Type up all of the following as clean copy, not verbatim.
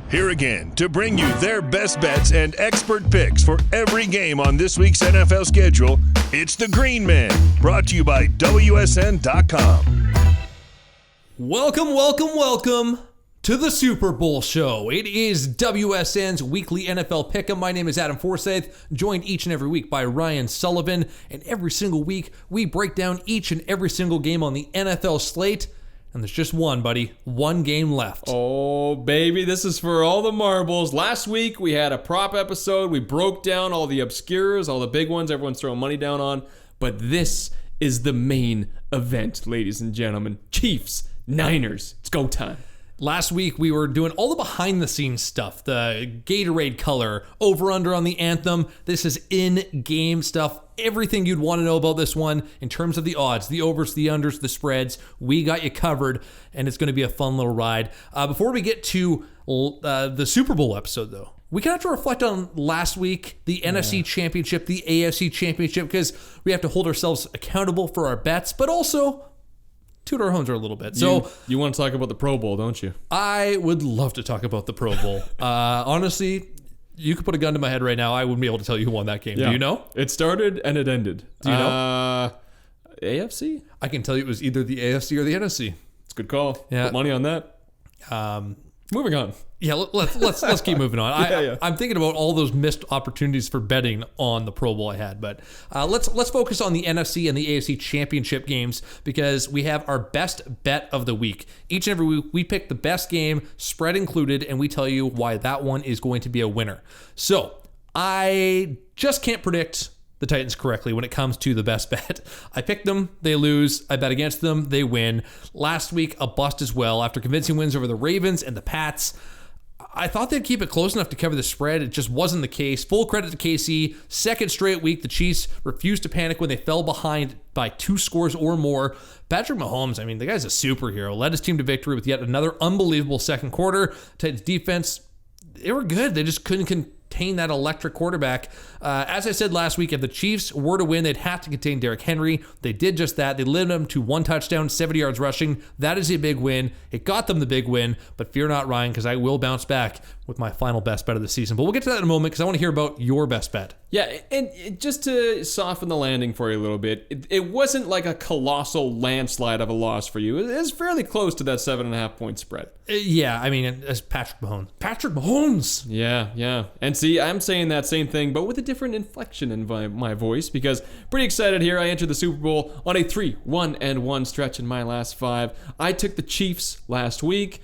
Here again to bring you their best bets and expert picks for every game on this week's NFL schedule, it's the Green Men, brought to you by WSN.com. Welcome to the Super Bowl show. It is WSN's weekly NFL Pick'em. My name is Adam Forsyth, joined each and every week by Ryan Sullivan, and every single week we break down each and every single game on the NFL slate. And there's just one, buddy. One game left. Oh, baby, this is for all the marbles. Last week, we had a prop episode. We broke down all the obscures, all the big ones everyone's throwing money down on. But this is the main event, ladies and gentlemen. Chiefs, Niners. It's go time. Last week, we were doing all the behind-the-scenes stuff, the Gatorade color, over-under on the anthem. This is in-game stuff. Everything you'd want to know about this one in terms of the odds, the overs, the unders, the spreads. We got you covered, and it's going to be a fun little ride. Before we get to the Super Bowl episode, though, we kind of have to reflect on last week, the NFC Championship, the AFC Championship, because we have to hold ourselves accountable for our bets, but also toot our horns a little bit. So you want to talk about the Pro Bowl, don't you? I would love to talk about the Pro Bowl. Honestly, you could put a gun to my head right now. I wouldn't be able to tell you who won that game. Yeah. Do you know? It started and it ended. Do you know? AFC? I can tell you it was either the AFC or the NFC. It's a good call. Yeah. Put money on that. Moving on. Yeah, let's keep moving on. Yeah. I'm thinking about all those missed opportunities for betting on the Pro Bowl I had, but let's focus on the NFC and the AFC Championship games because we have our best bet of the week. Each and every week we pick the best game, spread included, and we tell you why that one is going to be a winner. So I just can't predict the Titans correctly when it comes to the best bet. I picked them, they lose. I bet against them, they win. Last week, a bust as well. After convincing wins over the Ravens and the Pats, I thought they'd keep it close enough to cover the spread. It just wasn't the case. Full credit to KC. Second straight week, the Chiefs refused to panic when they fell behind by 2 scores or more. Patrick Mahomes, I mean, the guy's a superhero. Led his team to victory with yet another unbelievable second quarter. Titans defense, they were good. They just couldn't contain that electric quarterback. As I said last week, if the Chiefs were to win, they'd have to contain Derrick Henry. They did just that. They limited him to 1 touchdown, 70 yards rushing. That is a big win. It got them the big win, but fear not, Ryan, because I will bounce back with my final best bet of the season. But we'll get to that in a moment because I want to hear about your best bet. Yeah, and just to soften the landing for you a little bit, it wasn't like a colossal landslide of a loss for you. It was fairly close to that 7.5 point spread. Yeah, I mean, as Patrick Mahomes. Yeah. And see, I'm saying that same thing, but with a different inflection in my voice, because pretty excited here. I entered the Super Bowl on a 3-1-1 stretch in my last 5. I took the Chiefs last week.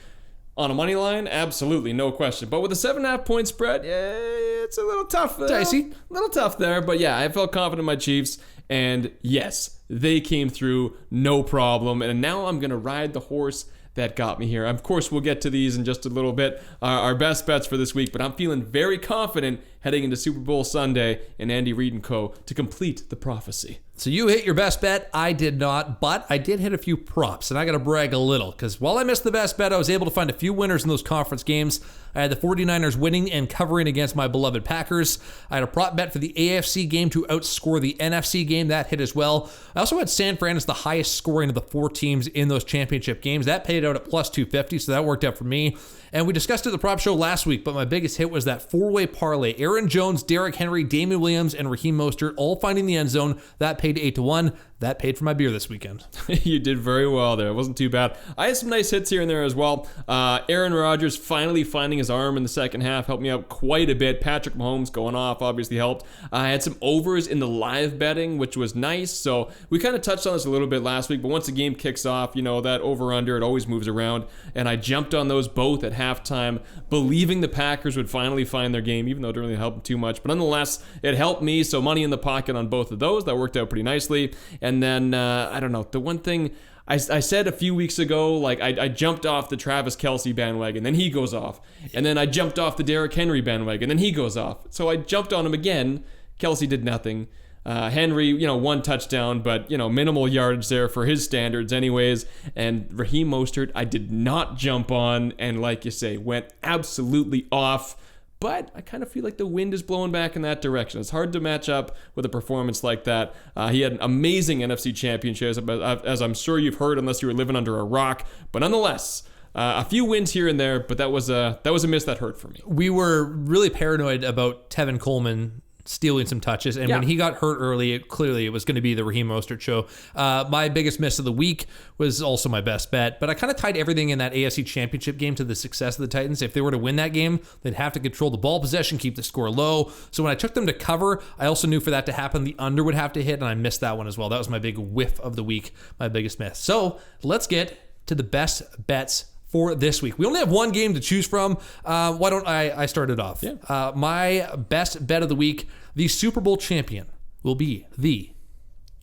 On a money line, absolutely, no question. But with a 7.5 point spread, yeah, it's a little tough. Dicey. A little tough there, but yeah, I felt confident in my Chiefs. And yes, they came through, no problem. And now I'm going to ride the horse that got me here. Of course, we'll get to these in just a little bit, our best bets for this week, but I'm feeling very confident heading into Super Bowl Sunday and Andy Reid & Co. to complete the prophecy. So you hit your best bet. I did not, but I did hit a few props, and I got to brag a little because while I missed the best bet, I was able to find a few winners in those conference games. I had the 49ers winning and covering against my beloved Packers. I had a prop bet for the AFC game to outscore the NFC game. That hit as well. I also had San Fran as the highest scoring of the 4 teams in those championship games. That paid out at plus 250, so that worked out for me. And we discussed it at the prop show last week, but my biggest hit was that 4-way parlay. Aaron Jones, Derrick Henry, Damian Williams, and Raheem Mostert all finding the end zone. That paid 8-1. That paid for my beer this weekend. You did very well there. It wasn't too bad. I had some nice hits here and there as well. Aaron Rodgers finally finding his arm in the second half helped me out quite a bit. Patrick Mahomes going off obviously helped. I had some overs in the live betting, which was nice. So we kind of touched on this a little bit last week, but once the game kicks off, that over-under, it always moves around. And I jumped on those both at halftime, believing the Packers would finally find their game, even though it didn't really help them too much. But nonetheless, it helped me. So money in the pocket on both of those. That worked out pretty nicely. And then, I don't know, the one thing I said a few weeks ago, like I jumped off the Travis Kelce bandwagon, then he goes off. And then I jumped off the Derrick Henry bandwagon, then he goes off. So I jumped on him again. Kelce did nothing. Henry, 1 touchdown, but, minimal yardage there for his standards anyways. And Raheem Mostert, I did not jump on, and like you say, went absolutely off. But I kind of feel like the wind is blowing back in that direction. It's hard to match up with a performance like that. He had an amazing NFC Championship, as I'm sure you've heard, unless you were living under a rock. But nonetheless, A few wins here and there, but that was a miss that hurt for me. We were really paranoid about Tevin Coleman stealing some touches, and when he got hurt early, it was going to be the Raheem Mostert show. My biggest miss of the week was also my best bet, but I kind of tied everything in that AFC Championship game to the success of the Titans. If they were to win that game, they'd have to control the ball possession, keep the score low. So when I took them to cover, I also knew for that to happen, the under would have to hit, and I missed that one as well. That was my big whiff of the week, my biggest miss. So let's get to the best bets for this week. We only have one game to choose from. Why don't I start it off? Yeah. My best bet of the week, the Super Bowl champion will be the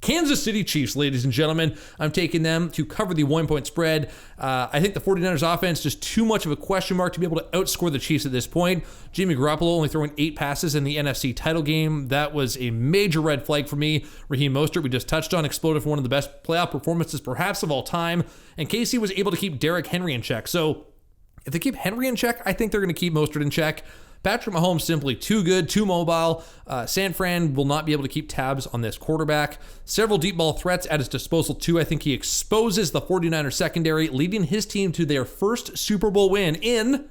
Kansas City Chiefs, ladies and gentlemen. I'm taking them to cover the 1-point spread. I think the 49ers offense just too much of a question mark to be able to outscore the Chiefs at this point. Jimmy Garoppolo only throwing 8 passes in the NFC title game. That was a major red flag for me. Raheem Mostert, we just touched on, exploded for one of the best playoff performances perhaps of all time. And Casey was able to keep Derrick Henry in check. So if they keep Henry in check, I think they're going to keep Mostert in check. Patrick Mahomes simply too good, too mobile. San Fran will not be able to keep tabs on this quarterback. Several deep ball threats at his disposal too. I think he exposes the 49ers secondary, leading his team to their first Super Bowl win in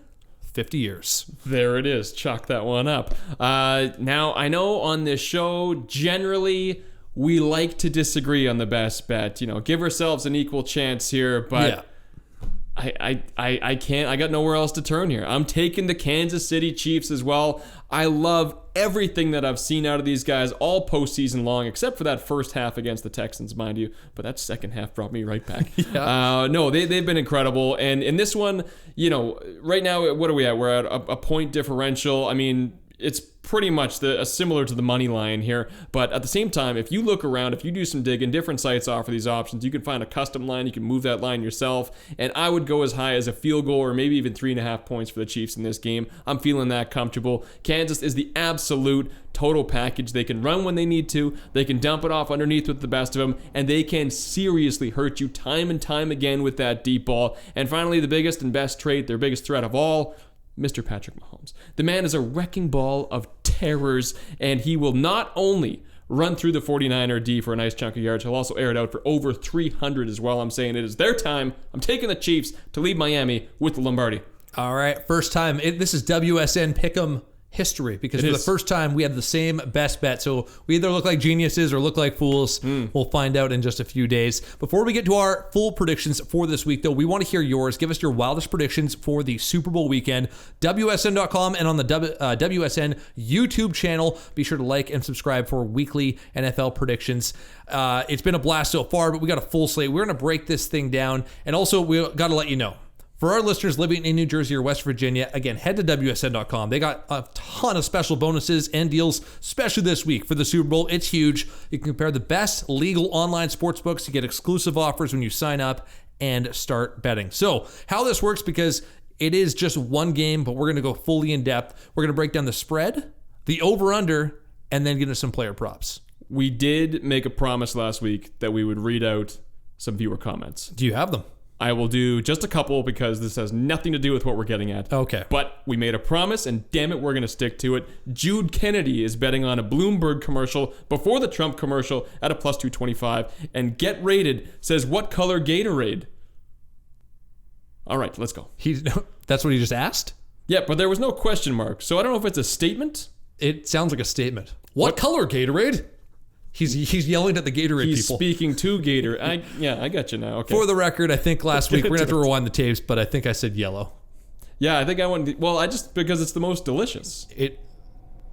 50 years. There it is. Chalk that one up. Now, I know on this show, generally, we like to disagree on the best bet. Give ourselves an equal chance here, but... Yeah. I can't. I got nowhere else to turn here. I'm taking the Kansas City Chiefs as well. I love everything that I've seen out of these guys all postseason long, except for that first half against the Texans, mind you. But that second half brought me right back. No, they've been incredible. And in this one, right now, what are we at? We're at a point differential. I mean, it's pretty much similar to the money line here, but at the same time, if you look around, if you do some digging, different sites offer these options. You can find a custom line, you can move that line yourself, and I would go as high as a field goal or maybe even 3.5 points for the Chiefs in this game. I'm feeling that comfortable. Kansas is the absolute total package. They can run when they need to, they can dump it off underneath with the best of them, and they can seriously hurt you time and time again with that deep ball. And finally, the biggest and best trait, their biggest threat of all, Mr. Patrick Mahomes. The man is a wrecking ball of terrors, and he will not only run through the 49er D for a nice chunk of yards, he'll also air it out for over 300 as well. I'm saying it is their time. I'm taking the Chiefs to lead Miami with the Lombardi. All right, first time. This is WSN Pick'em history, because for the first time we have the same best bet. So we either look like geniuses or look like fools. We'll find out in just a few days. Before we get to our full predictions for this week, though, we want to hear yours. Give us your wildest predictions for the Super Bowl weekend. WSN.com and on the WSN YouTube channel. Be sure to like and subscribe for weekly NFL predictions. It's been a blast so far, but we got a full slate. We're going to break this thing down, and also we got to let you know, for our listeners living in New Jersey or West Virginia, again, head to WSN.com. They got a ton of special bonuses and deals, especially this week for the Super Bowl. It's huge. You can compare the best legal online sports books to get exclusive offers when you sign up and start betting. So how this works, because it is just one game, but we're going to go fully in depth. We're going to break down the spread, the over-under, and then get into some player props. We did make a promise last week that we would read out some viewer comments. Do you have them? I will do just a couple because this has nothing to do with what we're getting at. Okay. But we made a promise, and damn it, we're going to stick to it. Jude Kennedy is betting on a Bloomberg commercial before the Trump commercial at a plus 225. And Get Rated says, what color Gatorade? All right, let's go. That's what he just asked? Yeah, but there was no question mark. So I don't know if it's a statement. It sounds like a statement. What color Gatorade? He's yelling at the Gatorade He's people. He's speaking to Gator. I got you now. Okay. For the record, I think last week, we're going to have to rewind the tapes, but I think I said yellow. Yeah, I think I went... Well, because it's the most delicious.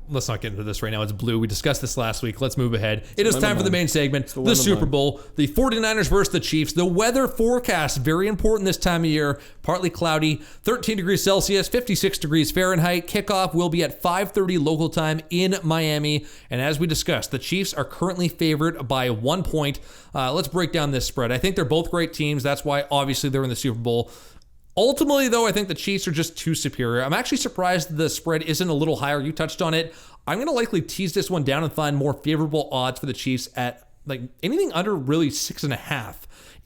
Let's not get into this right now. It's blue. We discussed this last week. Let's move ahead. It is time for the main segment, the Super Bowl, the 49ers versus the Chiefs. The weather forecast, very important this time of year. Partly cloudy, 13 degrees Celsius, 56 degrees Fahrenheit. Kickoff will be at 5:30 local time in Miami. And as we discussed, the Chiefs are currently favored by 1 point. Let's break down this spread. I think they're both great teams. That's why, obviously, they're in the Super Bowl. Ultimately, though, I think the Chiefs are just too superior. I'm actually surprised the spread isn't a little higher. You touched on it. I'm going to likely tease this one down and find more favorable odds for the Chiefs at anything under really 6.5.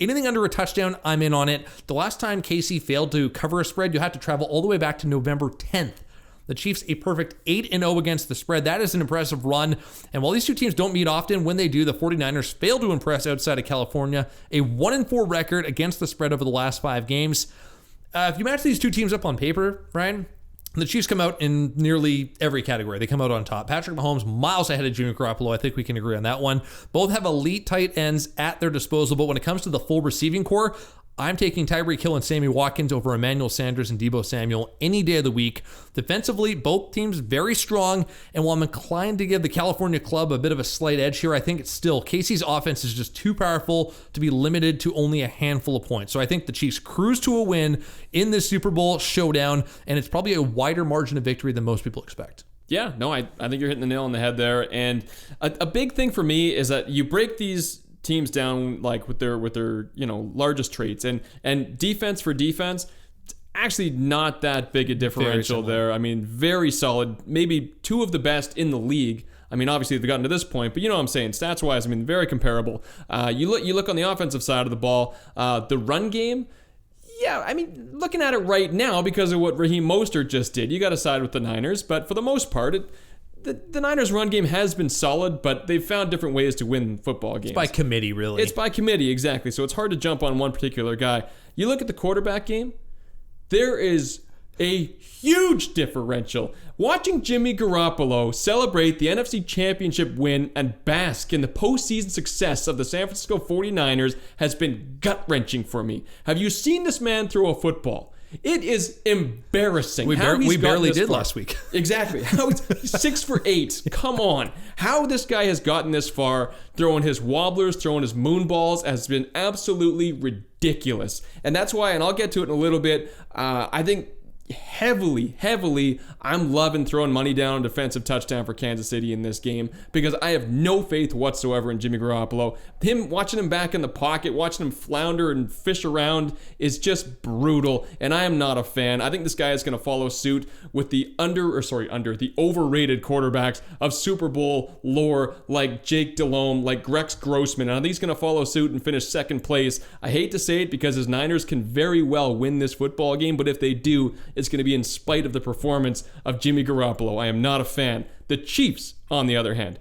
Anything under a touchdown, I'm in on it. The last time KC failed to cover a spread, you had to travel all the way back to November 10th. The Chiefs, a perfect 8-0 against the spread. That is an impressive run. And while these two teams don't meet often, when they do, the 49ers fail to impress outside of California. A 1-4 record against the spread over the last 5 games. If you match these two teams up on paper, Ryan, the Chiefs come out in nearly every category. They come out on top. Patrick Mahomes, miles ahead of Jimmy Garoppolo. I think we can agree on that one. Both have elite tight ends at their disposal, but when it comes to the full receiving core, I'm taking Tyreek Hill and Sammy Watkins over Emmanuel Sanders and Deebo Samuel any day of the week. Defensively, both teams very strong, and while I'm inclined to give the California club a bit of a slight edge here, I think it's still KC's offense is just too powerful to be limited to only a handful of points. So I think the Chiefs cruise to a win in this Super Bowl showdown, and it's probably a wider margin of victory than most people expect. Yeah, no, I think you're hitting the nail on the head there. And a big thing for me is that you break these teams down like with their largest traits, and defense for defense, actually not that big a differential there. I mean, very solid, maybe two of the best in the league. I mean, obviously they've gotten to this point, but you know what I'm saying, stats wise, I mean, very comparable. You look on the offensive side of the ball, the run game. Yeah, I mean, looking at it right now, because of what Raheem Mostert just did, you got to side with the Niners, but for the most part, the Niners' run game has been solid, but they've found different ways to win football games. It's by committee, really. It's by committee, exactly. So it's hard to jump on one particular guy. You look at the quarterback game, there is a huge differential. Watching Jimmy Garoppolo celebrate the NFC Championship win and bask in the postseason success of the San Francisco 49ers has been gut-wrenching for me. Have you seen this man throw a football? It is embarrassing. We barely did last week. Exactly. How he's 6 for 8. Come on. How this guy has gotten this far, throwing his wobblers, throwing his moon balls, has been absolutely ridiculous. And that's why, and I'll get to it in a little bit, I think heavily, I'm loving throwing money down on defensive touchdown for Kansas City in this game, because I have no faith whatsoever in Jimmy Garoppolo. Watching him back in the pocket, watching him flounder and fish around is just brutal, and I am not a fan. I think this guy is going to follow suit with the the overrated quarterbacks of Super Bowl lore, like Jake Delhomme, like Rex Grossman, and I think he's going to follow suit and finish second place. I hate to say it, because his Niners can very well win this football game, but if they do, it's going to be in spite of the performance of Jimmy Garoppolo. I am not a fan. The Chiefs, on the other hand.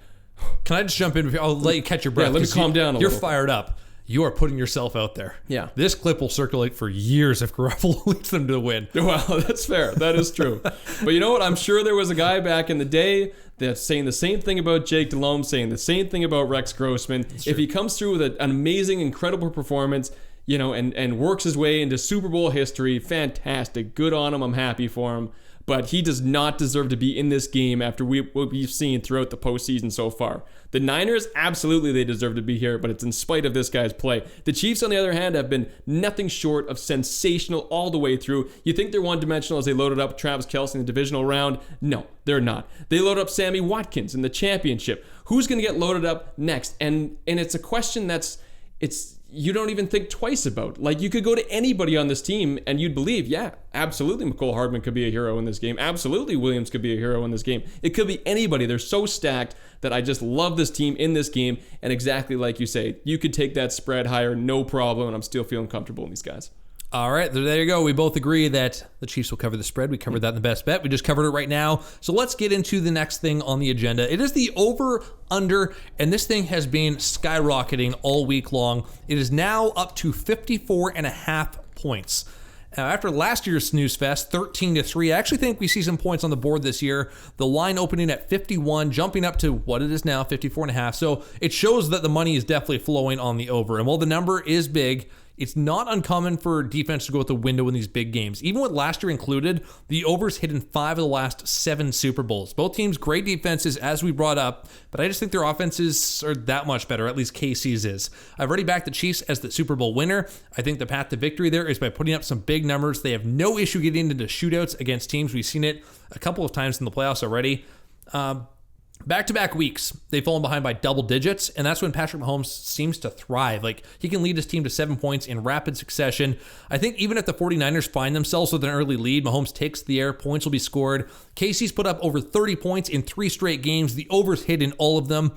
Can I just jump in? I'll let you catch your breath. Yeah, let me calm down a little. You're fired up. You are putting yourself out there. Yeah. This clip will circulate for years if Garoppolo leads them to the win. Well, that's fair. That is true. But you know what? I'm sure there was a guy back in the day that's saying the same thing about Jake Delhomme, saying the same thing about Rex Grossman. If he comes through with an amazing, incredible performance, and works his way into Super Bowl history, fantastic. Good on him. I'm happy for him. But he does not deserve to be in this game after what we've seen throughout the postseason so far. The Niners, absolutely they deserve to be here, but it's in spite of this guy's play. The Chiefs, on the other hand, have been nothing short of sensational all the way through. You think they're one-dimensional as they loaded up Travis Kelce in the divisional round? No, they're not. They loaded up Sammy Watkins in the championship. Who's going to get loaded up next? And it's a question you don't even think twice about. Like, you could go to anybody on this team and you'd believe, yeah, absolutely Mecole Hardman could be a hero in this game. Absolutely Williams could be a hero in this game. It could be anybody. They're so stacked that I just love this team in this game. And exactly like you say, you could take that spread higher, no problem, and I'm still feeling comfortable in these guys. All right, there you go. We both agree that the Chiefs will cover the spread. We covered that in the best bet. We just covered it right now. So let's get into the next thing on the agenda. It is the over-under, and this thing has been skyrocketing all week long. It is now up to 54.5 points. Now, after last year's snooze fest, 13-3, I actually think we see some points on the board this year. The line opening at 51, jumping up to what it is now, 54.5. So it shows that the money is definitely flowing on the over. And while the number is big, it's not uncommon for defense to go with the window in these big games. Even with last year included, the overs hit in 5 of the last 7 Super Bowls. Both teams, great defenses, as we brought up, but I just think their offenses are that much better, at least KC's is. I've already backed the Chiefs as the Super Bowl winner. I think the path to victory there is by putting up some big numbers. They have no issue getting into shootouts against teams. We've seen it a couple of times in the playoffs already. Back-to-back weeks, they've fallen behind by double digits, and that's when Patrick Mahomes seems to thrive. Like, he can lead his team to 7 points in rapid succession. I think even if the 49ers find themselves with an early lead, Mahomes takes the air, points will be scored. KC's put up over 30 points in 3 straight games. The overs hit in all of them.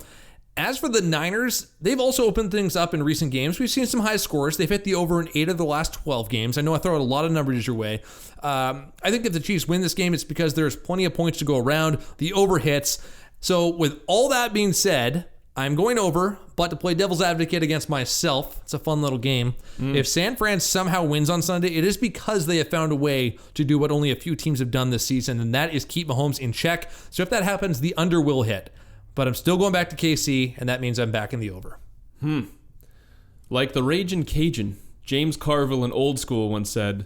As for the Niners, they've also opened things up in recent games. We've seen some high scores. They've hit the over in 8 of the last 12 games. I know I throw out a lot of numbers your way. I think if the Chiefs win this game, it's because there's plenty of points to go around. The over hits. So with all that being said, I'm going over, but to play devil's advocate against myself, it's a fun little game. If San Fran somehow wins on Sunday, it is because they have found a way to do what only a few teams have done this season, and that is keep Mahomes in check. So if that happens, the under will hit. But I'm still going back to KC, and that means I'm back in the over. Like the Ragin' Cajun, James Carville in Old School once said,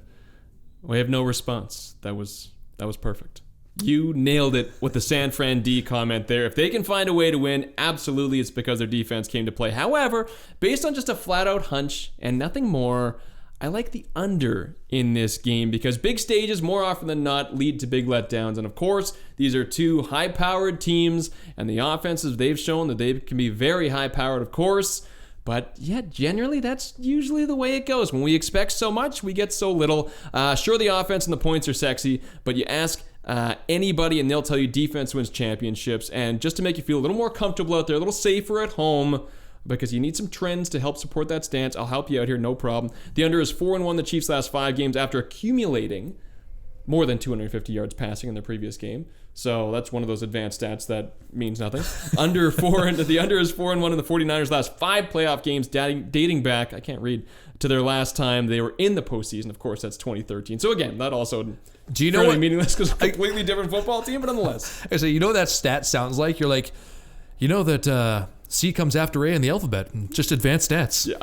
"We have no response." That was perfect. You nailed it with the San Fran D comment there. If they can find a way to win, absolutely it's because their defense came to play. However, based on just a flat-out hunch and nothing more, I like the under in this game because big stages more often than not lead to big letdowns. And of course, these are two high-powered teams, and the offenses, they've shown that they can be very high-powered, of course. But yeah, generally, that's usually the way it goes. When we expect so much, we get so little. Sure, the offense and the points are sexy, but you ask anybody and they'll tell you defense wins championships. And just to make you feel a little more comfortable out there, a little safer at home, because you need some trends to help support that stance, I'll help you out here, no problem. The under is 4-1 the Chiefs' last 5 games after accumulating more than 250 yards passing in their previous game. So that's one of those advanced stats that means nothing. The under is 4-1 in the 49ers' last 5 playoff games, dating back, I can't read, to their last time they were in the postseason. Of course, that's 2013. So again, that also do you know what meaningless because it's a completely different football team, but nonetheless. I say, you know what that stat sounds like? You're like, you know that C comes after A in the alphabet. Just advanced stats. Yeah,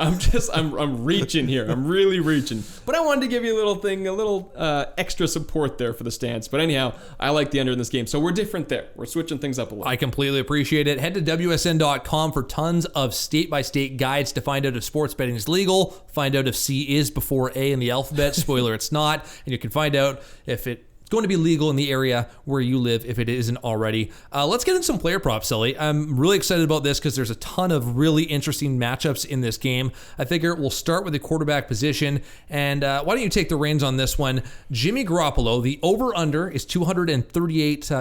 I'm reaching here. I'm really reaching. But I wanted to give you a little extra support there for the stance. But anyhow, I like the under in this game. So we're different there. We're switching things up a little. I completely appreciate it. Head to WSN.com for tons of state-by-state guides to find out if sports betting is legal, find out if C is before A in the alphabet. Spoiler, it's not. And you can find out if it's going to be legal in the area where you live if it isn't already. Let's get into some player props, Sully. I'm really excited about this because there's a ton of really interesting matchups in this game. I figure we'll start with the quarterback position. And why don't you take the reins on this one? Jimmy Garoppolo, the over-under is 238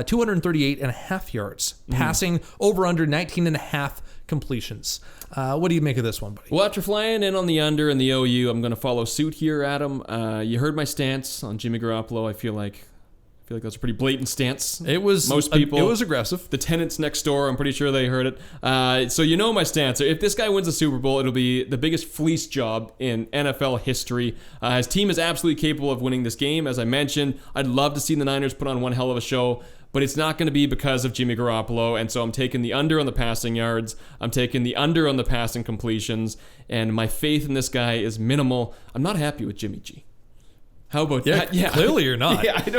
and a half yards. Passing over-under 19 and a half completions. What do you make of this one, buddy? Well, after flying in on the under and the OU, I'm going to follow suit here, Adam. You heard my stance on Jimmy Garoppolo. I feel like that's a pretty blatant stance. It was most people. It was aggressive. The tenants next door, I'm pretty sure they heard it. So you know my stance. If this guy wins the Super Bowl, it'll be the biggest fleece job in NFL history. His team is absolutely capable of winning this game. As I mentioned, I'd love to see the Niners put on one hell of a show, but it's not going to be because of Jimmy Garoppolo, and so I'm taking the under on the passing yards. I'm taking the under on the passing completions, and my faith in this guy is minimal. I'm not happy with Jimmy G. How about that? Yeah, clearly you're not. Yeah, I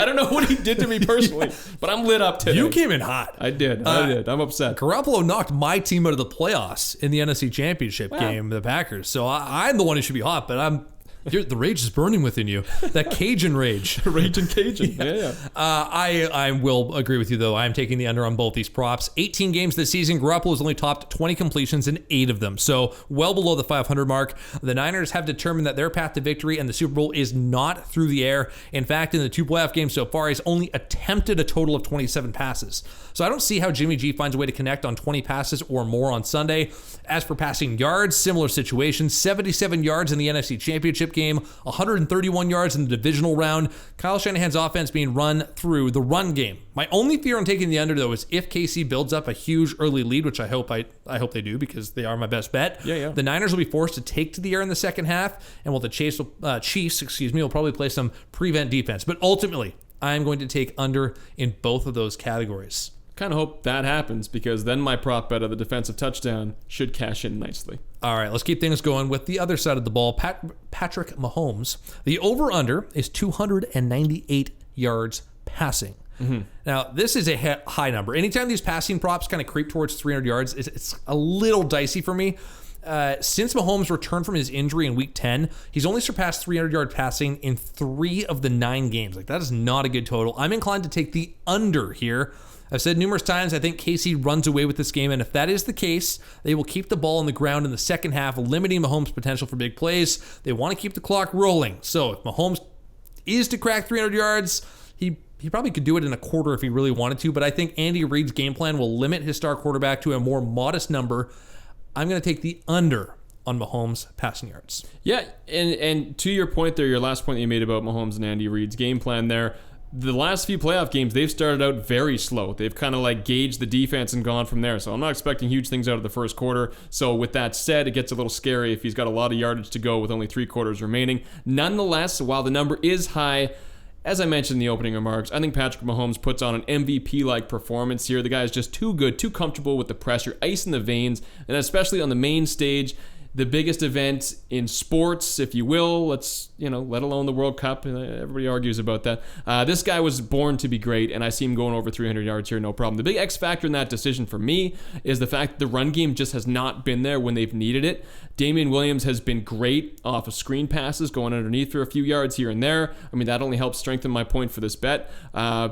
don't know what he did to me personally, but I'm lit up today. You came in hot. I did. I'm upset. Garoppolo knocked my team out of the playoffs in the NFC Championship game, the Packers. So I'm the one who should be hot, but the rage is burning within you. That Cajun rage. Raging Cajun. Yeah. I will agree with you, though. I'm taking the under on both these props. 18 games this season. Garoppolo has only topped 20 completions in 8 of them. So well below the 500 mark. The Niners have determined that their path to victory and the Super Bowl is not through the air. In fact, in the 2 playoff games so far, he's only attempted a total of 27 passes. So I don't see how Jimmy G finds a way to connect on 20 passes or more on Sunday. As for passing yards, similar situation. 77 yards in the NFC Championship game, 131 yards in the divisional round. Kyle Shanahan's offense being run through the run game. My only fear on taking the under, though, is if KC builds up a huge early lead, which I hope they do because they are my best bet. Yeah. The Niners will be forced to take to the air in the second half, and the Chiefs will probably play some prevent defense. But ultimately, I'm going to take under in both of those categories. Kind of hope that happens because then my prop bet of the defensive touchdown should cash in nicely. All right, let's keep things going with the other side of the ball. Patrick Mahomes. The over-under is 298 yards passing. Mm-hmm. Now, this is a high number. Anytime these passing props kind of creep towards 300 yards, it's a little dicey for me. Since Mahomes returned from his injury in Week 10, he's only surpassed 300-yard passing in 3 of the 9 games. That is not a good total. I'm inclined to take the under here. I've said numerous times, I think KC runs away with this game, and if that is the case, they will keep the ball on the ground in the second half, limiting Mahomes' potential for big plays. They want to keep the clock rolling. So if Mahomes is to crack 300 yards, he probably could do it in a quarter if he really wanted to, but I think Andy Reid's game plan will limit his star quarterback to a more modest number. I'm going to take the under on Mahomes' passing yards. Yeah, and to your point there, your last point that you made about Mahomes and Andy Reid's game plan there, the last few playoff games, they've started out very slow. They've kind of like gauged the defense and gone from there. So I'm not expecting huge things out of the first quarter. So with that said, it gets a little scary if he's got a lot of yardage to go with only 3 quarters remaining. Nonetheless, while the number is high, as I mentioned in the opening remarks, I think Patrick Mahomes puts on an MVP-like performance here. The guy is just too good, too comfortable with the pressure, ice in the veins, and especially on the main stage, the biggest event in sports, if you will, let alone the World Cup. Everybody argues about that. This guy was born to be great, and I see him going over 300 yards here, no problem. The big X factor in that decision for me is the fact that the run game just has not been there when they've needed it. Damian Williams has been great off of screen passes, going underneath for a few yards here and there. I mean, that only helps strengthen my point for this bet.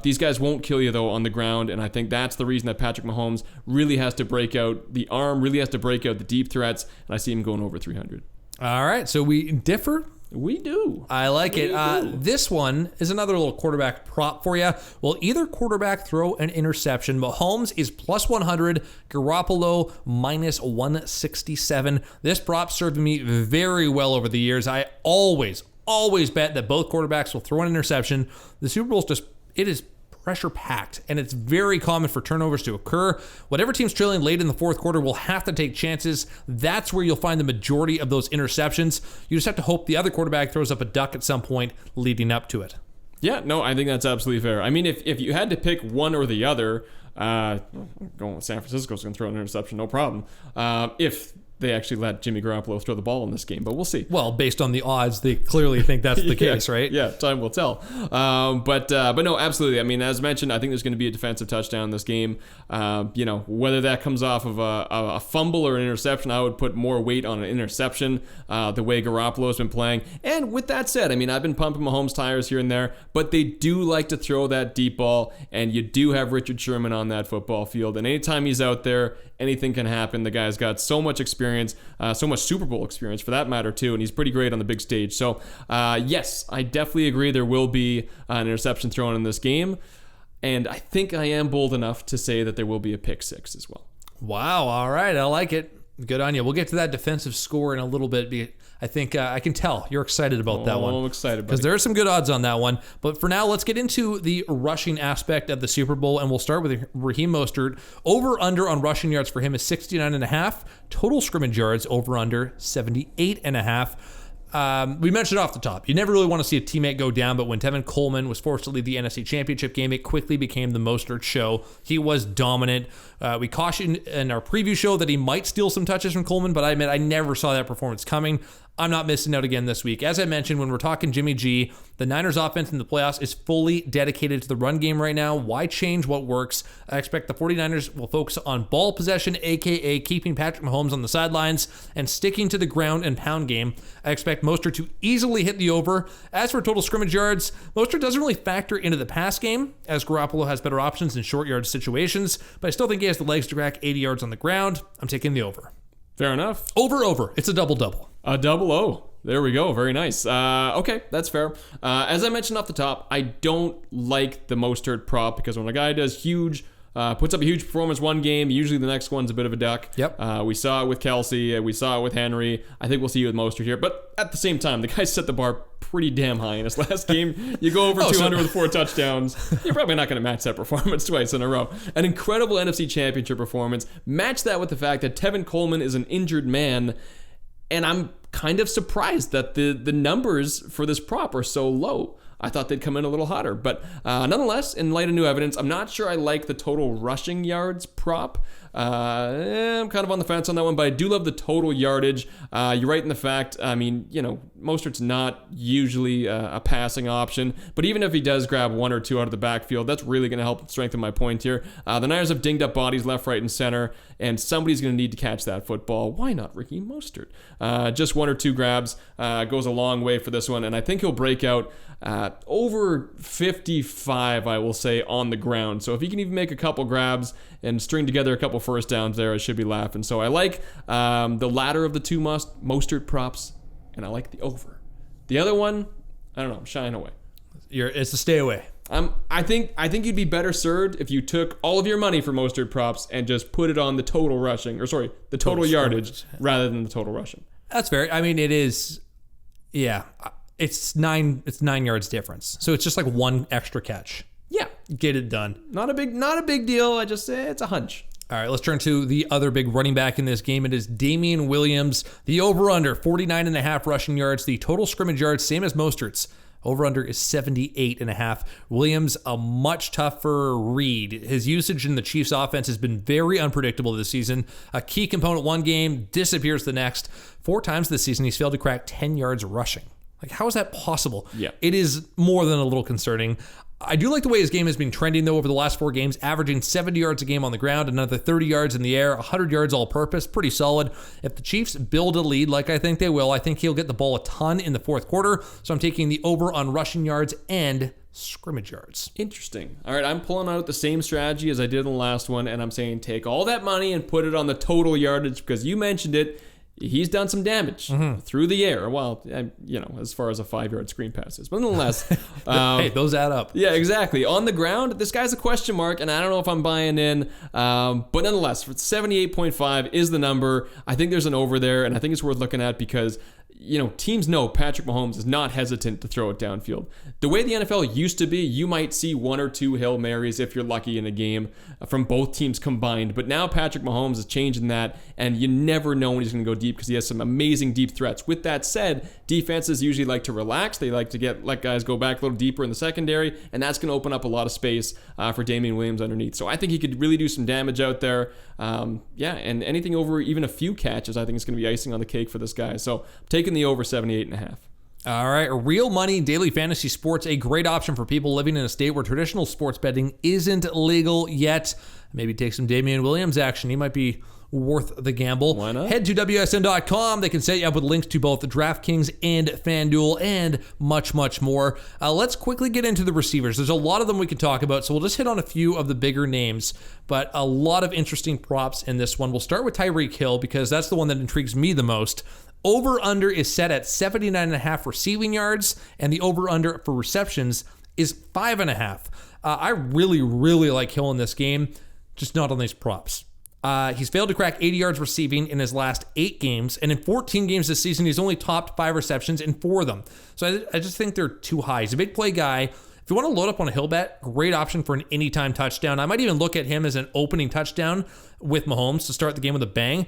These guys won't kill you, though, on the ground, and I think that's the reason that Patrick Mahomes really has to break out the arm, really has to break out the deep threats, and I see him going over 300. All right, so we differ. We do. I like it. This one is another little quarterback prop for you. Will either quarterback throw an interception? Mahomes is plus 100, Garoppolo minus 167. This prop served me very well over the years. I always bet that both quarterbacks will throw an interception. The Super Bowl is pressure packed, and it's very common for turnovers to occur. Whatever team's trailing late in the fourth quarter will have to take chances. That's where you'll find the majority of those interceptions. You just have to hope the other quarterback throws up a duck at some point leading up to it. Yeah, no, I think that's absolutely fair. I mean, if you had to pick one or the other, going with San Francisco's going to throw an interception, no problem. If they actually let Jimmy Garoppolo throw the ball in this game, but we'll see. Well, based on the odds, they clearly think that's the case, right? Yeah, time will tell. But no, absolutely. I mean, as mentioned, I think there's going to be a defensive touchdown in this game. Whether that comes off of a fumble or an interception, I would put more weight on an interception, the way Garoppolo's been playing. And with that said, I mean, I've been pumping Mahomes' tires here and there, but they do like to throw that deep ball, and you do have Richard Sherman on that football field. And anytime he's out there, anything can happen. The guy's got so much experience, so much Super Bowl experience for that matter too, and he's pretty great on the big stage. So yes, I definitely agree there will be an interception thrown in this game, and I think I am bold enough to say that there will be a pick six as well. Wow, all right, I like it. Good on you. We'll get to that defensive score in a little bit. I think I can tell you're excited about that one. I'm excited because there are some good odds on that one. But for now, let's get into the rushing aspect of the Super Bowl, and we'll start with Raheem Mostert. Over under on rushing yards for him is 69.5. Total scrimmage yards over under 78.5. We mentioned off the top, you never really want to see a teammate go down, but when Tevin Coleman was forced to leave the NFC Championship game, it quickly became the Mostert show. He was dominant. We cautioned in our preview show that he might steal some touches from Coleman, but I admit I never saw that performance coming. I'm not missing out again this week. As I mentioned, when we're talking Jimmy G, the Niners offense in the playoffs is fully dedicated to the run game right now. Why change what works? I expect the 49ers will focus on ball possession, aka keeping Patrick Mahomes on the sidelines and sticking to the ground and pound game. I expect Mostert to easily hit the over. As for total scrimmage yards, Mostert doesn't really factor into the pass game, as Garoppolo has better options in short yard situations, but I still think he has the legs to crack 80 yards on the ground. I'm taking the over. Fair enough. Over. It's a double-double. A double O. There we go. Very nice. Okay, that's fair. As I mentioned off the top, I don't like the Mostert prop because when a guy does puts up a huge performance one game, usually the next one's a bit of a duck. Yep. We saw it with Kelce. We saw it with Henry. I think we'll see it with Mostert here. But at the same time, the guy set the bar pretty damn high in his last game. You go over 200 with 4 touchdowns. You're probably not going to match that performance twice in a row. An incredible NFC Championship performance. Match that with the fact that Tevin Coleman is an injured man. And I'm kind of surprised that the numbers for this prop are so low. I thought they'd come in a little hotter. But nonetheless, in light of new evidence, I'm not sure I like the total rushing yards prop. I'm kind of on the fence on that one, but I do love the total yardage. You're right in the fact, I mean, Mostert's not usually a passing option, but even if he does grab 1 or 2 out of the backfield, that's really going to help strengthen my point here. The Niners have dinged up bodies left, right, and center, and somebody's going to need to catch that football. Why not Raheem Mostert? Just 1 or 2 grabs goes a long way for this one, and I think he'll break out over 55, I will say, on the ground. So if he can even make a couple grabs and string together a couple first downs there, I should be laughing. So I like the latter of the 2 Mostert props, and I like the over. The other one, I don't know, I'm shying away. It's a stay away. I think you'd be better served if you took all of your money for Mostert props and just put it on the total rushing, total yardage rather than the total rushing. That's fair. I mean, it is, yeah. It's 9 yards difference. So it's just like one extra catch. Yeah. Get it done. Not a big deal. I just say it's a hunch. All right, let's turn to the other big running back in this game. It is Damian Williams. The over-under, 49.5 rushing yards. The total scrimmage yards, same as Mostert's. Over-under is 78.5. Williams, a much tougher read. His usage in the Chiefs' offense has been very unpredictable this season. A key component one game, disappears the next. 4 times this season, he's failed to crack 10 yards rushing. Like, how is that possible? Yeah. It is more than a little concerning. I do like the way his game has been trending, though, over the last 4 games, averaging 70 yards a game on the ground, another 30 yards in the air, 100 yards all-purpose. Pretty solid. If the Chiefs build a lead, like I think they will, I think he'll get the ball a ton in the fourth quarter. So I'm taking the over on rushing yards and scrimmage yards. Interesting. All right, I'm pulling out the same strategy as I did in the last one, and I'm saying take all that money and put it on the total yardage because you mentioned it. He's done some damage through the air. Well, as far as a 5-yard screen pass is. But nonetheless. Hey, those add up. Yeah, exactly. On the ground, this guy's a question mark, and I don't know if I'm buying in. But nonetheless, 78.5 is the number. I think there's an over there, and I think it's worth looking at because teams know Patrick Mahomes is not hesitant to throw it downfield. The way the NFL used to be, you might see 1 or 2 Hail Marys if you're lucky in a game from both teams combined. But now Patrick Mahomes is changing that, and you never know when he's going to go deep because he has some amazing deep threats. With that said, defenses usually like to relax. They like to let guys go back a little deeper in the secondary, and that's going to open up a lot of space for Damian Williams underneath. So I think he could really do some damage out there. And anything over even a few catches, I think is going to be icing on the cake for this guy. So I'm taking the over 78.5. All right, real money daily fantasy sports, a great option for people living in a state where traditional sports betting isn't legal yet. Maybe take some Damian Williams action. He might be worth the gamble. Why not? Head to WSN.com. They can set you up with links to both DraftKings and FanDuel and much, much more. Let's quickly get into the receivers. There's a lot of them we can talk about, so we'll just hit on a few of the bigger names, but a lot of interesting props in this one. We'll start with Tyreek Hill because that's the one that intrigues me the most. Over-under is set at 79.5 receiving yards, and the over-under for receptions is 5.5. I really, really like Hill in this game, just not on these props. He's failed to crack 80 yards receiving in his last 8 games, and in 14 games this season, he's only topped 5 receptions in 4 of them. So I just think they're too high. He's a big play guy. If you want to load up on a Hill bet, great option for an anytime touchdown. I might even look at him as an opening touchdown with Mahomes to start the game with a bang.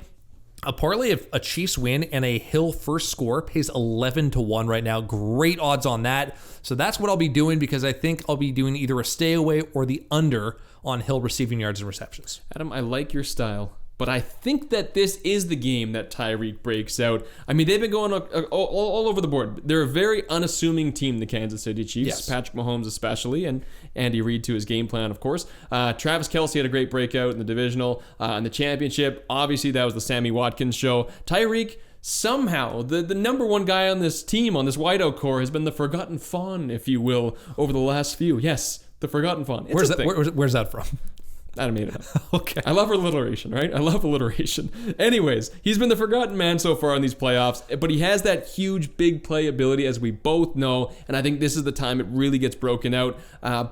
A parlay of a Chiefs win and a Hill first score pays 11-1 right now. Great odds on that. So that's what I'll be doing because I think I'll be doing either a stay away or the under on Hill receiving yards and receptions. Adam, I like your style, but I think that this is the game that Tyreek breaks out. I mean, they've been going all over the board. They're a very unassuming team, the Kansas City Chiefs, Yes. Patrick Mahomes especially, and Andy Reid to his game plan, of course. Travis Kelce had a great breakout in the divisional. In the championship, obviously that was the Sammy Watkins show. Tyreek, somehow, the number one guy on this team, on this wideout core, has been the forgotten fawn, if you will, over the last few. Yes, the forgotten fawn. Where's that from? I made it up. Okay. I love alliteration, right? I love alliteration. Anyways, he's been the forgotten man so far in these playoffs, but he has that huge big play ability, as we both know, and I think this is the time it really gets broken out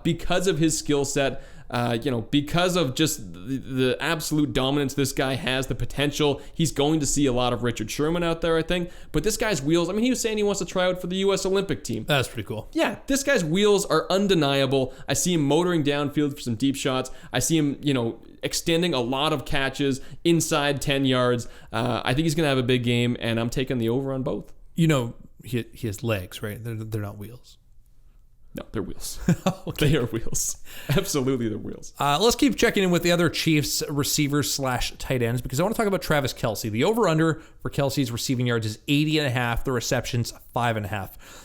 because of his skill set. Because of just the absolute dominance this guy has, the potential, he's going to see a lot of Richard Sherman out there, I think. But this guy's wheels, I mean, he was saying he wants to try out for the U.S. Olympic team. That's pretty cool. Yeah, this guy's wheels are undeniable. I see him motoring downfield for some deep shots. I see him, extending a lot of catches inside 10 yards. I think he's going to have a big game, and I'm taking the over on both. He has legs, right? They're not wheels. No, they're wheels. Okay. They are wheels. Absolutely, they're wheels. Let's keep checking in with the other Chiefs receivers / tight ends because I want to talk about Travis Kelce. The over-under for Kelce's receiving yards is 80.5. The receptions, 5.5.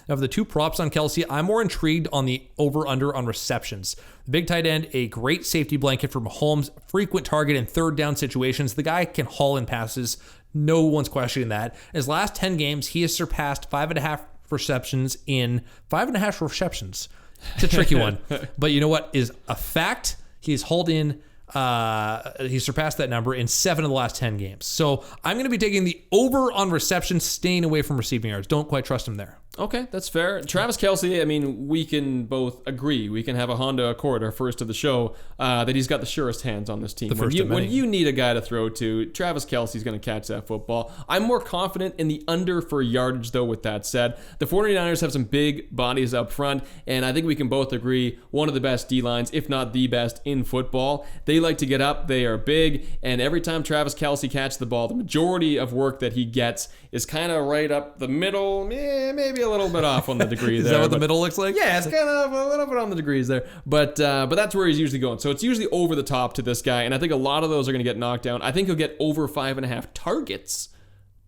Now, of the 2 props on Kelce, I'm more intrigued on the over-under on receptions. The big tight end, a great safety blanket for Mahomes, frequent target in third down situations. The guy can haul in passes. No one's questioning that. In his last 10 games, he has surpassed 5.5 receptions in 5.5 receptions. It's a tricky one. But you know what is a fact? He's hauled in He surpassed that number in 7 of the last 10 games. So I'm going to be taking the over on receptions, staying away from receiving yards. Don't quite trust him there. Okay, that's fair. Travis Kelce, I mean, we can both agree. We can have a Honda Accord, our first of the show, that he's got the surest hands on this team. When you need a guy to throw to, Travis Kelce's going to catch that football. I'm more confident in the under for yardage, though, with that said. The 49ers have some big bodies up front, and I think we can both agree one of the best D-lines, if not the best, in football. They like to get up, they are big, and every time Travis Kelce catches the ball, the majority of work that he gets is kind of right up the middle, maybe a little bit off on the degree there. Is that what the middle looks like? Yeah, it's kind of a little bit on the degrees there. But that's where he's usually going. So it's usually over the top to this guy, and I think a lot of those are going to get knocked down. I think he'll get over 5.5 targets,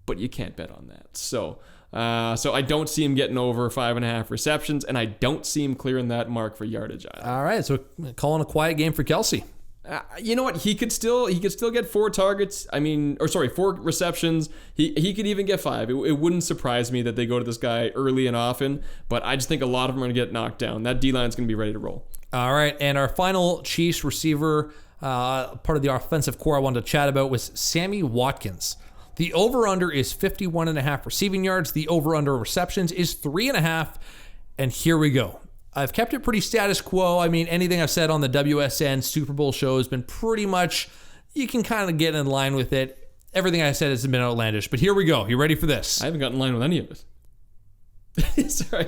but you can't bet on that. So I don't see him getting over 5.5 receptions, and I don't see him clearing that mark for yardage either. All right, so calling a quiet game for Kelce. You know what? He could still get 4 targets. 4 receptions. He could even get 5. It wouldn't surprise me that they go to this guy early and often, but I just think a lot of them are going to get knocked down. That D-line's going to be ready to roll. All right, and our final Chiefs receiver, part of the offensive core I wanted to chat about was Sammy Watkins. The over-under is 51.5 receiving yards. The over-under receptions is 3.5, and here we go. I've kept it pretty status quo. I mean, anything I've said on the WSN Super Bowl show has been pretty much, you can kind of get in line with it. Everything I said has been outlandish, but here we go. You ready for this? I haven't gotten in line with any of it. Sorry.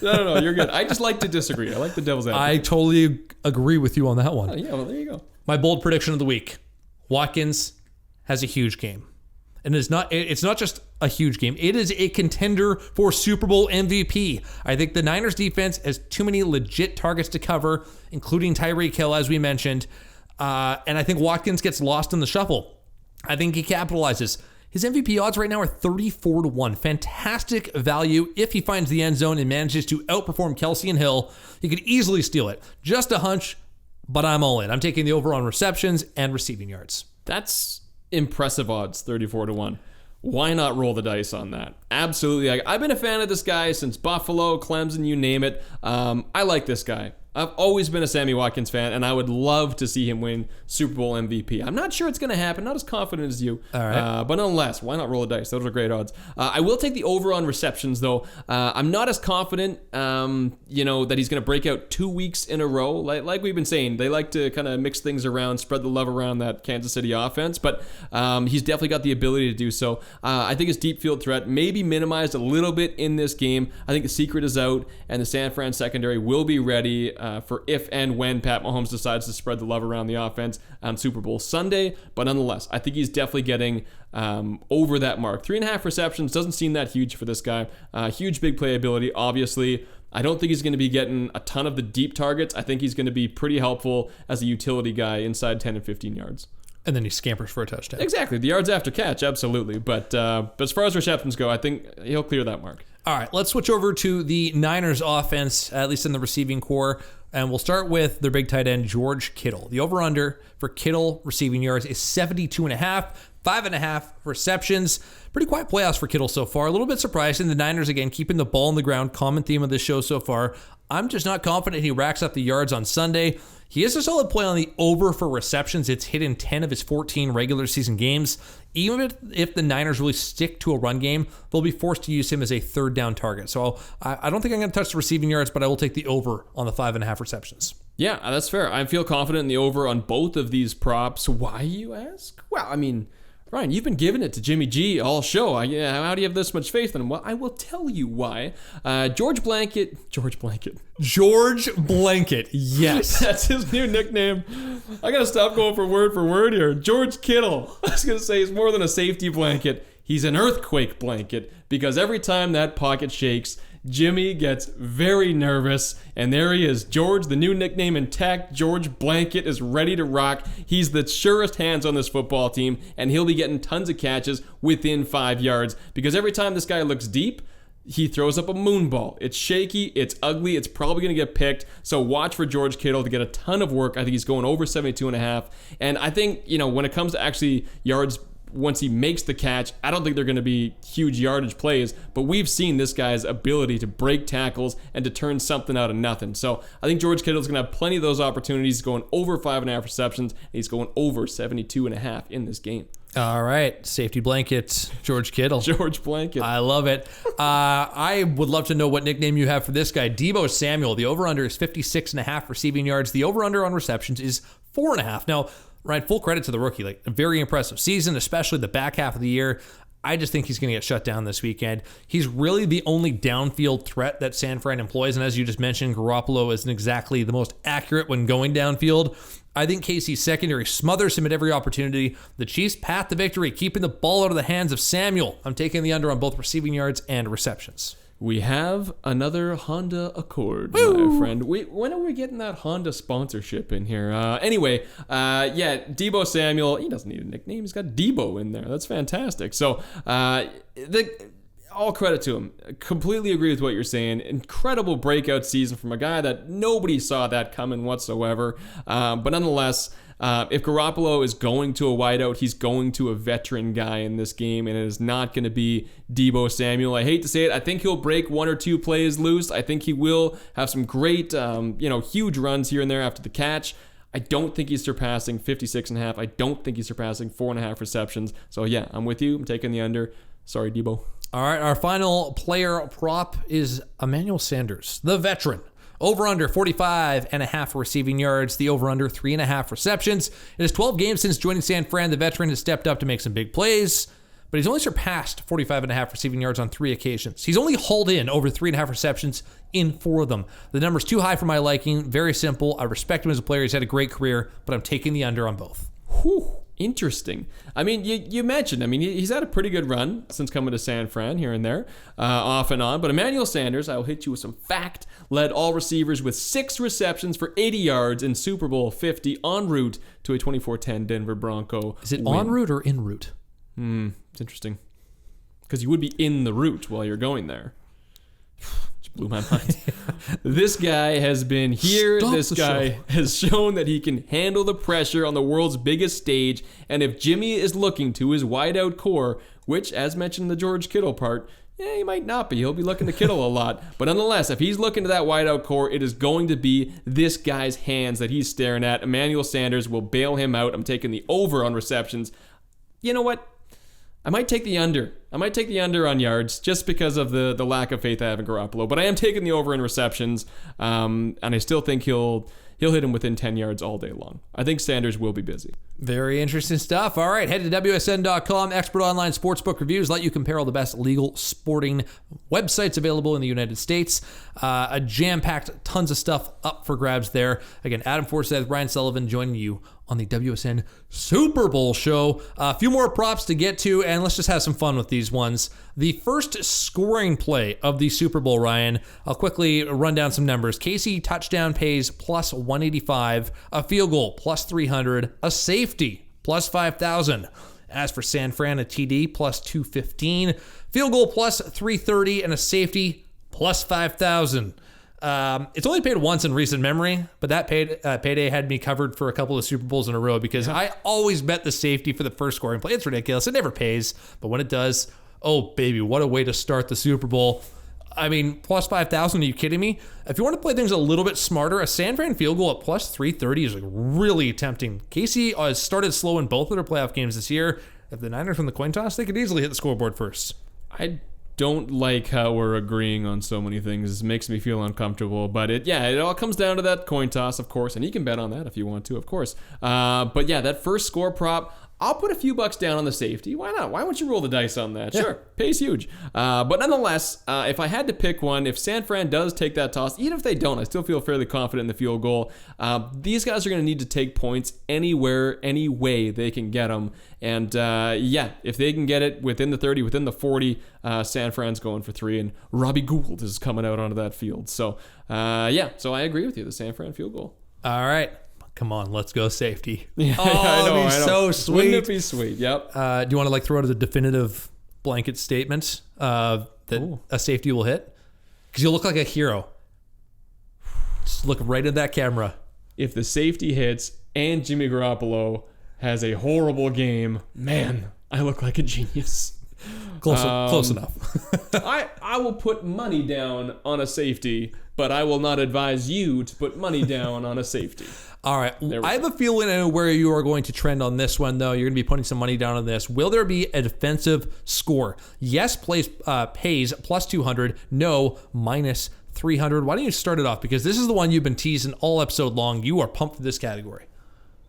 No, you're good. I just like to disagree. I like the devil's advocate. I totally agree with you on that one. Oh, yeah, well, there you go. My bold prediction of the week. Watkins has a huge game. And it's not just a huge game. It is a contender for Super Bowl MVP. I think the Niners defense has too many legit targets to cover, including Tyreek Hill, as we mentioned. And I think Watkins gets lost in the shuffle. I think he capitalizes. His MVP odds right now are 34-1. Fantastic value if he finds the end zone and manages to outperform Kelce and Hill. He could easily steal it. Just a hunch, but I'm all in. I'm taking the over on receptions and receiving yards. That's impressive odds, 34-1. Why not roll the dice on that? Absolutely. I've been a fan of this guy since Buffalo, Clemson, you name it. I like this guy. I've always been a Sammy Watkins fan, and I would love to see him win Super Bowl MVP. I'm not sure it's going to happen, not as confident as you. All right. But nonetheless, why not roll the dice? Those are great odds. I will take the over on receptions, though. I'm not as confident, that he's going to break out 2 weeks in a row. Like we've been saying, they like to kind of mix things around, spread the love around that Kansas City offense, but he's definitely got the ability to do so. I think his deep field threat may be minimized a little bit in this game. I think the secret is out, and the San Fran secondary will be ready for if and when Pat Mahomes decides to spread the love around the offense on Super Bowl Sunday. But nonetheless, I think he's definitely getting over that mark. 3.5 receptions doesn't seem that huge for this guy. Huge big playability, obviously. I don't think he's going to be getting a ton of the deep targets. I think he's going to be pretty helpful as a utility guy inside 10 and 15 yards. And then he scampers for a touchdown. Exactly. The yards after catch, absolutely. But as far as receptions go, I think he'll clear that mark. All right, let's switch over to the Niners offense, at least in the receiving core. And we'll start with their big tight end, George Kittle. The over-under for Kittle receiving yards is 72.5, 5.5 receptions. Pretty quiet playoffs for Kittle so far. A little bit surprising. The Niners, again, keeping the ball on the ground. Common theme of this show so far. I'm just not confident he racks up the yards on Sunday. He is a solid play on the over for receptions. It's hit in 10 of his 14 regular season games. Even if the Niners really stick to a run game, they'll be forced to use him as a third down target. So I don't think I'm going to touch the receiving yards, but I will take the over on the 5.5 receptions. Yeah, that's fair. I feel confident in the over on both of these props. Why, you ask? Well, I mean, Ryan, you've been giving it to Jimmy G all show. How do you have this much faith in him? Well, I will tell you why. George Blanket, yes. That's his new nickname. I got to stop going for word here. George Kittle. I was going to say he's more than a safety blanket. He's an earthquake blanket, because every time that pocket shakes, Jimmy gets very nervous, and there he is. George, the new nickname intact. George Blanket is ready to rock. He's the surest hands on this football team, and he'll be getting tons of catches within 5 yards, because every time this guy looks deep, he throws up a moon ball. It's shaky, it's ugly, it's probably going to get picked. So watch for George Kittle to get a ton of work. I think he's going over 72.5. And I think, when it comes to actually yards once he makes the catch, I don't think they're going to be huge yardage plays, but we've seen this guy's ability to break tackles and to turn something out of nothing. So I think George Kittle's going to have plenty of those opportunities. He's going over 5.5 receptions, and he's going over 72.5 in this game. All right, safety blanket, George Kittle. George Blanket. I love it. I would love to know what nickname you have for this guy. Deebo Samuel, the over-under is 56.5 receiving yards. The over-under on receptions is 4.5. Now, Ryan, full credit to the rookie. Like, a very impressive season, especially the back half of the year. I just think he's going to get shut down this weekend. He's really the only downfield threat that San Fran employs. And as you just mentioned, Garoppolo isn't exactly the most accurate when going downfield. I think KC's secondary smothers him at every opportunity. The Chiefs' path to victory, keeping the ball out of the hands of Samuel. I'm taking the under on both receiving yards and receptions. We have another Honda Accord, Woo! my friend. When are we getting that Honda sponsorship in here? Anyway, Deebo Samuel, he doesn't need a nickname. He's got Deebo in there. That's fantastic. So, all credit to him. Completely agree with what you're saying. Incredible breakout season from a guy that nobody saw that coming whatsoever. But nonetheless, if Garoppolo is going to a wideout, he's going to a veteran guy in this game, and it is not going to be Deebo Samuel. I hate to say it. I think he'll break one or two plays loose. I think he will have some great, huge runs here and there after the catch. I don't think he's surpassing 56.5. I don't think he's surpassing 4.5 receptions. So yeah, I'm with you. I'm taking the under. Sorry, Deebo. All right, our final player prop is Emmanuel Sanders, the veteran. Over-under 45.5 receiving yards. The over-under 3.5 receptions. In his 12 games since joining San Fran, the veteran has stepped up to make some big plays, but he's only surpassed 45.5 receiving yards on 3 occasions. He's only hauled in over 3.5 receptions in 4 of them. The number's too high for my liking. Very simple. I respect him as a player. He's had a great career, but I'm taking the under on both. Whew. Interesting. I mean, you mentioned, he's had a pretty good run since coming to San Fran here and there, off and on. But Emmanuel Sanders, I will hit you with some fact, led all receivers with 6 receptions for 80 yards in Super Bowl 50 en route to a 24-10 Denver Bronco Is it win. en route or in route? It's interesting. Because you would be in the route while you're going there. Blew my mind. This guy has been here. This guy has shown that he can handle the pressure on the world's biggest stage. And if Jimmy is looking to his wideout core, which, as mentioned in the George Kittle part, he might not be. He'll be looking to Kittle a lot. But nonetheless, if he's looking to that wideout core, it is going to be this guy's hands that he's staring at. Emmanuel Sanders will bail him out. I'm taking the over on receptions. You know what? I might take the under. I might take the under on yards just because of the lack of faith I have in Garoppolo. But I am taking the over in receptions, and I still think he'll hit him within 10 yards all day long. I think Sanders will be busy. Very interesting stuff. All right, head to WSN.com. Expert online sportsbook reviews let you compare all the best legal sporting websites available in the United States. A jam-packed tons of stuff up for grabs there. Again, Adam Forsyth, Ryan Sullivan joining you on the WSN Super Bowl show. A few more props to get to, and let's just have some fun with these ones. The first scoring play of the Super Bowl, Ryan, I'll quickly run down some numbers. KC touchdown pays plus 185, a field goal plus 300, a safety plus 5,000. As for San Fran, a TD plus 215, field goal plus 330, and a safety plus 5,000. It's only paid once in recent memory, but that payday had me covered for a couple of Super Bowls in a row because I always bet the safety for the first scoring play. It's ridiculous. It never pays, but when it does, oh baby, what a way to start the Super Bowl. I mean, plus 5,000, are you kidding me? If you want to play things a little bit smarter, a San Fran field goal at plus 330 is like really tempting. KC has started slow in both of their playoff games this year. If the Niners win the coin toss, they could easily hit the scoreboard first. I don't like how we're agreeing on so many things. It makes me feel uncomfortable. But it all comes down to that coin toss, of course. And you can bet on that if you want to, of course. But yeah, that first score prop, I'll put a few bucks down on the safety. Why not? Why won't you roll the dice on that? Yeah. Sure, pays huge. But nonetheless, if I had to pick one, if San Fran does take that toss, even if they don't, I still feel fairly confident in the field goal. These guys are going to need to take points anywhere, any way they can get them. And if they can get it within the 30, within the 40, San Fran's going for 3, and Robbie Gould is coming out onto that field. So so I agree with you, the San Fran field goal. All right. Come on, let's go safety. Yeah, I know. So sweet. Wouldn't it be sweet? Yep. Do you want to throw out a definitive blanket statement that a safety will hit? Because you'll look like a hero. Just look right at that camera. If the safety hits and Jimmy Garoppolo has a horrible game, man, I look like a genius. Close enough. I will put money down on a safety, but I will not advise you to put money down on a safety. All right. I have a feeling I know where you are going to trend on this one, though. You're going to be putting some money down on this. Will there be a defensive score? Yes, pays plus 200. No, minus 300. Why don't you start it off? Because this is the one you've been teasing all episode long. You are pumped for this category.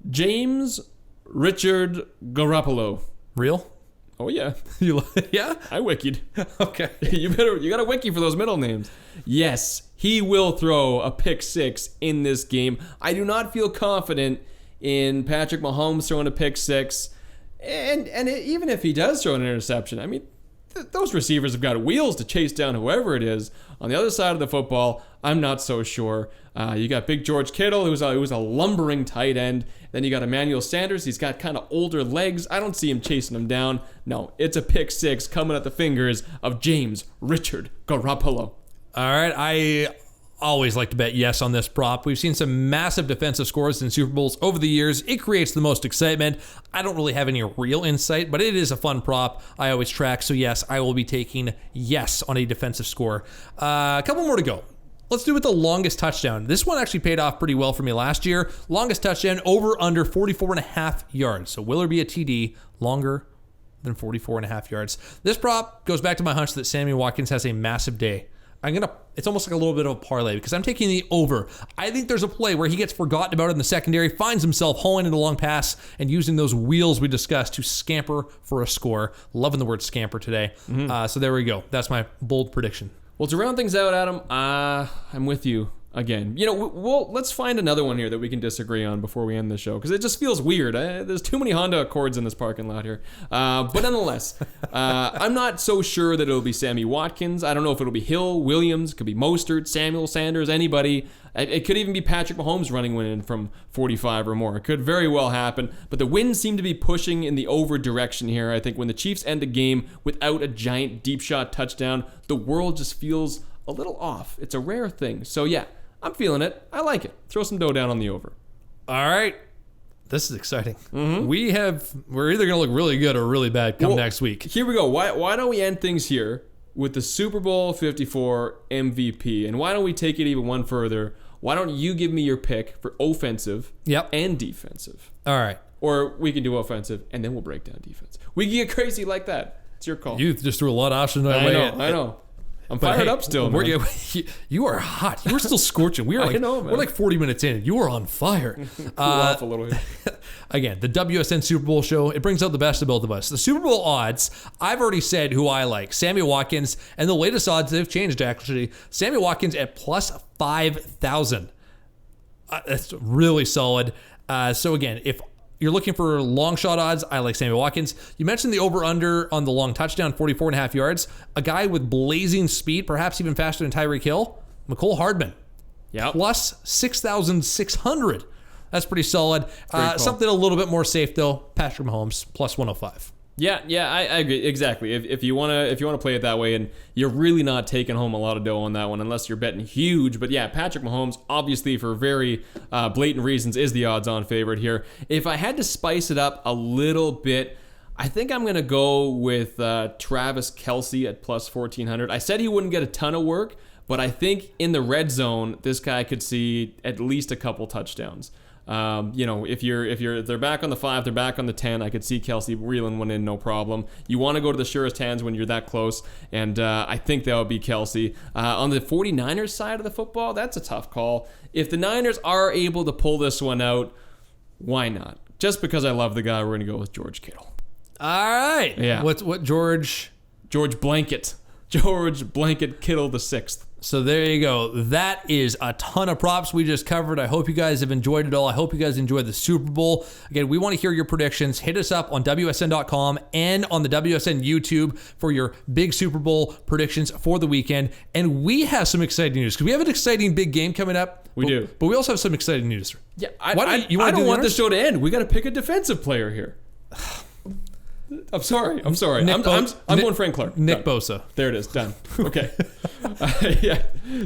James Richard Garoppolo. Real? Oh yeah. Yeah? I wikied. Okay. You got a wiki for those middle names. Yes, he will throw a pick 6 in this game. I do not feel confident in Patrick Mahomes throwing a pick 6. And even if he does throw an interception, I mean, those receivers have got wheels to chase down whoever it is. On the other side of the football, I'm not so sure. You got Big George Kittle, who was a lumbering tight end. Then you got Emmanuel Sanders. He's got kind of older legs. I don't see him chasing him down. No, it's a pick 6 coming at the fingers of James Richard Garoppolo. All right. I always like to bet yes on this prop. We've seen some massive defensive scores in Super Bowls over the years. It creates the most excitement. I don't really have any real insight, but it is a fun prop I always track. So yes, I will be taking yes on a defensive score. A couple more to go. Let's do it with the longest touchdown. This one actually paid off pretty well for me last year. Longest touchdown over under 44.5 yards. So will there be a TD longer than 44.5 yards? This prop goes back to my hunch that Sammy Watkins has a massive day. It's almost like a little bit of a parlay because I'm taking the over. I think there's a play where he gets forgotten about in the secondary, finds himself hauling in a long pass and using those wheels we discussed to scamper for a score. Loving the word scamper today. So there we go. That's my bold prediction. Well, to round things out, Adam, I'm with you again. Let's find another one here that we can disagree on before we end the show, because it just feels weird. There's too many Honda Accords in this parking lot here. But nonetheless, I'm not so sure that it'll be Sammy Watkins. I don't know if it'll be Hill, Williams, it could be Mostert, Samuel Sanders, anybody. It could even be Patrick Mahomes running one in from 45 or more. It could very well happen, but the winds seem to be pushing in the over direction here. I think when the Chiefs end a game without a giant deep shot touchdown, the world just feels a little off. It's a rare thing. So yeah, I'm feeling it. I like it. Throw some dough down on the over. All right. This is exciting. We're either going to look really good or really bad come next week. Here we go. Why don't we end things here with the Super Bowl 54 MVP? And why don't we take it even one further? Why don't you give me your pick for offensive and defensive? All right. Or we can do offensive and then we'll break down defense. We can get crazy like that. It's your call. You just threw a lot of options. I know. I'm fired up still, man. You are hot. You are still scorching. We're like 40 minutes in. You are on fire. Cool off a little here. Again, the WSN Super Bowl show, it brings out the best of both of us. The Super Bowl odds, I've already said who I like. Sammy Watkins, and the latest odds, they've changed actually. Sammy Watkins at plus 5,000. That's really solid. So again, if you're looking for long shot odds, I like Sammy Watkins. You mentioned the over-under on the long touchdown, 44.5 yards. A guy with blazing speed, perhaps even faster than Tyreek Hill, Mecole Hardman. Yep. Plus 6,600. That's pretty solid. Something a little bit more safe, though. Patrick Mahomes, plus 105. Yeah, I agree exactly. If you wanna play it that way, and you're really not taking home a lot of dough on that one unless you're betting huge. But yeah, Patrick Mahomes, obviously for very blatant reasons, is the odds-on favorite here. If I had to spice it up a little bit, I think I'm gonna go with Travis Kelce at plus 1,400. I said he wouldn't get a ton of work, but I think in the red zone, this guy could see at least a couple touchdowns. If they're back on the 5, they're back on the 10, I could see Kelce reeling one in, no problem. You want to go to the surest hands when you're that close, and I think that would be Kelce. On the 49ers side of the football, that's a tough call. If the Niners are able to pull this one out, why not? Just because I love the guy, we're going to go with George Kittle. All right. Yeah. What George? George Blanket. George Blanket Kittle the 6th. So there you go. That is a ton of props we just covered. I hope you guys have enjoyed it all. I hope you guys enjoyed the Super Bowl. Again, we want to hear your predictions. Hit us up on WSN.com and on the WSN YouTube for your big Super Bowl predictions for the weekend. And we have some exciting news because we have an exciting big game coming up. We do. But we also have some exciting news. Yeah, I don't want the show to end. We got to pick a defensive player here. I'm sorry. I'm going Frank Clark. Nick Bosa. There it is. Done. Okay.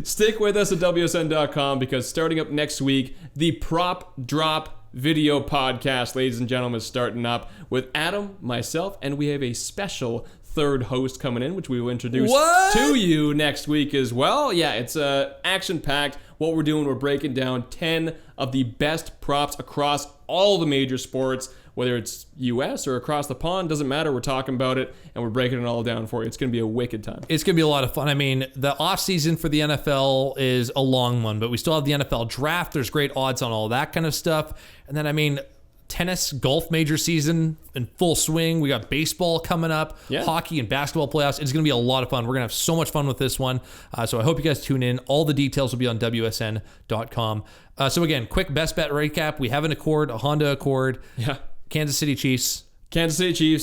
Stick with us at WSN.com because starting up next week, the Prop Drop video podcast, ladies and gentlemen, is starting up with Adam, myself, and we have a special third host coming in, which we will introduce to you next week as well. Yeah, it's action-packed. What we're doing, we're breaking down 10 of the best props across all the major sports, whether it's U.S. or across the pond, doesn't matter. We're talking about it, and we're breaking it all down for you. It's going to be a wicked time. It's going to be a lot of fun. I mean, the offseason for the NFL is a long one, but we still have the NFL draft. There's great odds on all that kind of stuff. And then, I mean, tennis, golf major season in full swing. We got baseball coming up, hockey and basketball playoffs. It's going to be a lot of fun. We're going to have so much fun with this one. So I hope you guys tune in. All the details will be on WSN.com. So again, quick best bet recap. We have an Accord, a Honda Accord. Yeah. Kansas City Chiefs.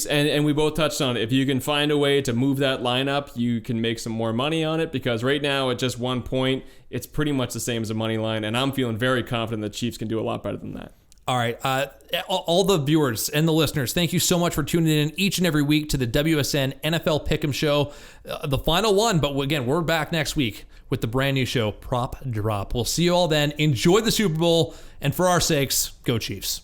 And we both touched on it. If you can find a way to move that lineup, you can make some more money on it, because right now at just 1 point, it's pretty much the same as a money line, and I'm feeling very confident the Chiefs can do a lot better than that. All right. All the viewers and the listeners, thank you so much for tuning in each and every week to the WSN NFL Pick'em Show. The final one, but again, we're back next week with the brand new show, Prop Drop. We'll see you all then. Enjoy the Super Bowl, and for our sakes, go Chiefs.